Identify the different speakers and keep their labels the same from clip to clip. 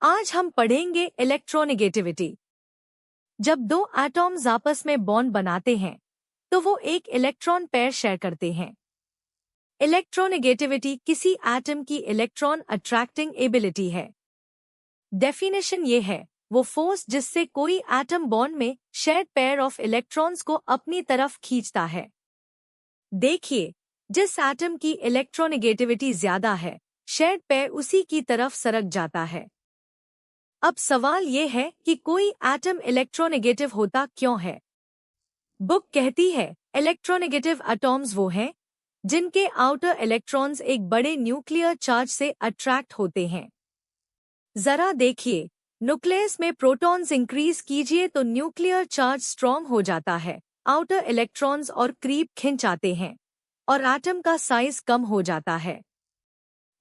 Speaker 1: आज हम पढ़ेंगे इलेक्ट्रोनेगेटिविटी। जब दो एटॉम्स आपस में बॉन्ड बनाते हैं तो वो एक इलेक्ट्रॉन पेयर शेयर करते हैं। इलेक्ट्रोनेगेटिविटी किसी एटम की इलेक्ट्रॉन अट्रैक्टिंग एबिलिटी है। डेफिनेशन ये है वो फोर्स जिससे कोई एटम बॉन्ड में शेयर्ड पेयर ऑफ इलेक्ट्रॉन्स को अपनी तरफ खींचता है। देखिए, जिस एटम की इलेक्ट्रोनेगेटिविटी ज्यादा है, शेयर्ड पेयर उसी की तरफ सरक जाता है। अब सवाल ये है कि कोई एटम इलेक्ट्रोनेगेटिव होता क्यों है। बुक कहती है इलेक्ट्रोनेगेटिव एटॉम्स वो हैं जिनके आउटर इलेक्ट्रॉन्स एक बड़े न्यूक्लियर चार्ज से अट्रैक्ट होते हैं। जरा देखिए, न्यूक्लियस में प्रोटॉन्स इंक्रीज कीजिए तो न्यूक्लियर चार्ज स्ट्रॉन्ग हो जाता है, आउटर इलेक्ट्रॉन्स और करीब खिंच आते हैं और एटम का साइज कम हो जाता है।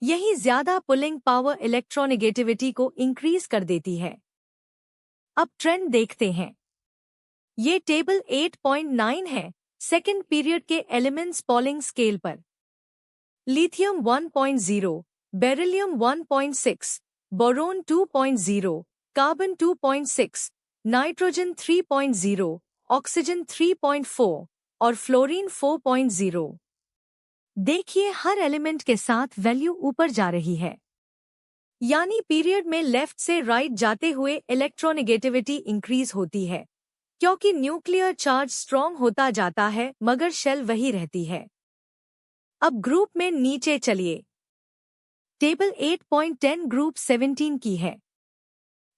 Speaker 1: यही ज्यादा पुलिंग पावर इलेक्ट्रोनेगेटिविटी को इंक्रीज कर देती है। अब ट्रेंड देखते हैं। ये टेबल 8.9 है सेकेंड पीरियड के एलिमेंट्स पॉलिंग स्केल पर। Lithium 1.0, beryllium 1.6, boron 2.0, carbon 2.6, nitrogen 3.0, oxygen 3.4 और फ्लोरीन 4.0। देखिए, हर एलिमेंट के साथ वैल्यू ऊपर जा रही है, यानी पीरियड में लेफ्ट से राइट जाते हुए इलेक्ट्रोनेगेटिविटी इंक्रीज होती है, क्योंकि न्यूक्लियर चार्ज स्ट्रॉन्ग होता जाता है मगर शेल वही रहती है। अब ग्रुप में नीचे चलिए। टेबल 8.10 ग्रुप 17 की है।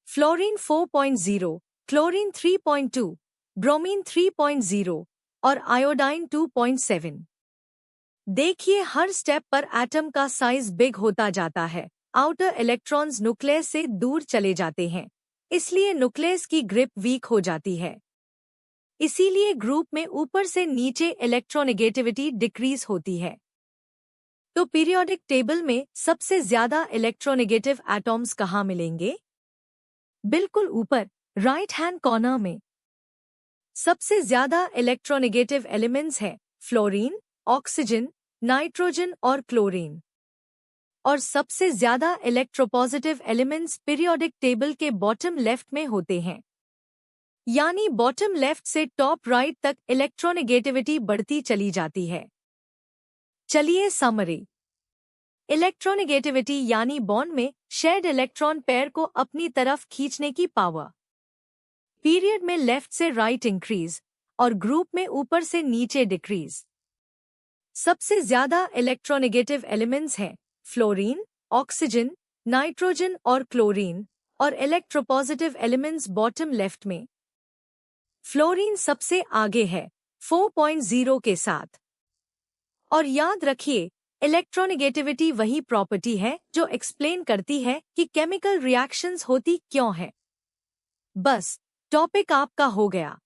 Speaker 1: फ्लोरीन 4.0, क्लोरीन 3.2, ब्रोमीन 3.0 और आयोडाइन 2.7। देखिए, हर स्टेप पर एटम का साइज बिग होता जाता है। आउटर इलेक्ट्रॉन्स न्यूक्लियस से दूर चले जाते हैं, इसलिए न्यूक्लियस की ग्रिप वीक हो जाती है। इसीलिए ग्रुप में ऊपर से नीचे इलेक्ट्रोनेगेटिविटी डिक्रीज होती है। तो पीरियोडिक टेबल में सबसे ज्यादा इलेक्ट्रोनेगेटिव एटॉम्स कहाँ मिलेंगे? बिल्कुल ऊपर, राइट हैंड कॉर्नर में। सबसे ज्यादा इलेक्ट्रोनेगेटिव एलिमेंट्स हैं फ्लोरीन, ऑक्सीजन, नाइट्रोजन और क्लोरीन। और सबसे ज्यादा इलेक्ट्रोपॉजिटिव एलिमेंट्स पीरियोडिक टेबल के बॉटम लेफ्ट में होते हैं, यानी बॉटम लेफ्ट से टॉप राइट तक इलेक्ट्रोनेगेटिविटी बढ़ती चली जाती है। चलिए समरी। इलेक्ट्रोनेगेटिविटी यानी बॉन्ड में शेयर्ड इलेक्ट्रॉन पेयर को अपनी तरफ खींचने की पावर। पीरियड में लेफ्ट से राइट इंक्रीज और ग्रुप में ऊपर से नीचे डिक्रीज। सबसे ज्यादा इलेक्ट्रोनेगेटिव एलिमेंट्स हैं फ्लोरीन, ऑक्सीजन, नाइट्रोजन और क्लोरीन, और इलेक्ट्रोपॉजिटिव एलिमेंट्स बॉटम लेफ्ट में। फ्लोरीन सबसे आगे है 4.0 के साथ। और याद रखिए, इलेक्ट्रोनेगेटिविटी वही प्रॉपर्टी है जो एक्सप्लेन करती है कि केमिकल रिएक्शंस होती क्यों है। बस, टॉपिक आपका हो गया।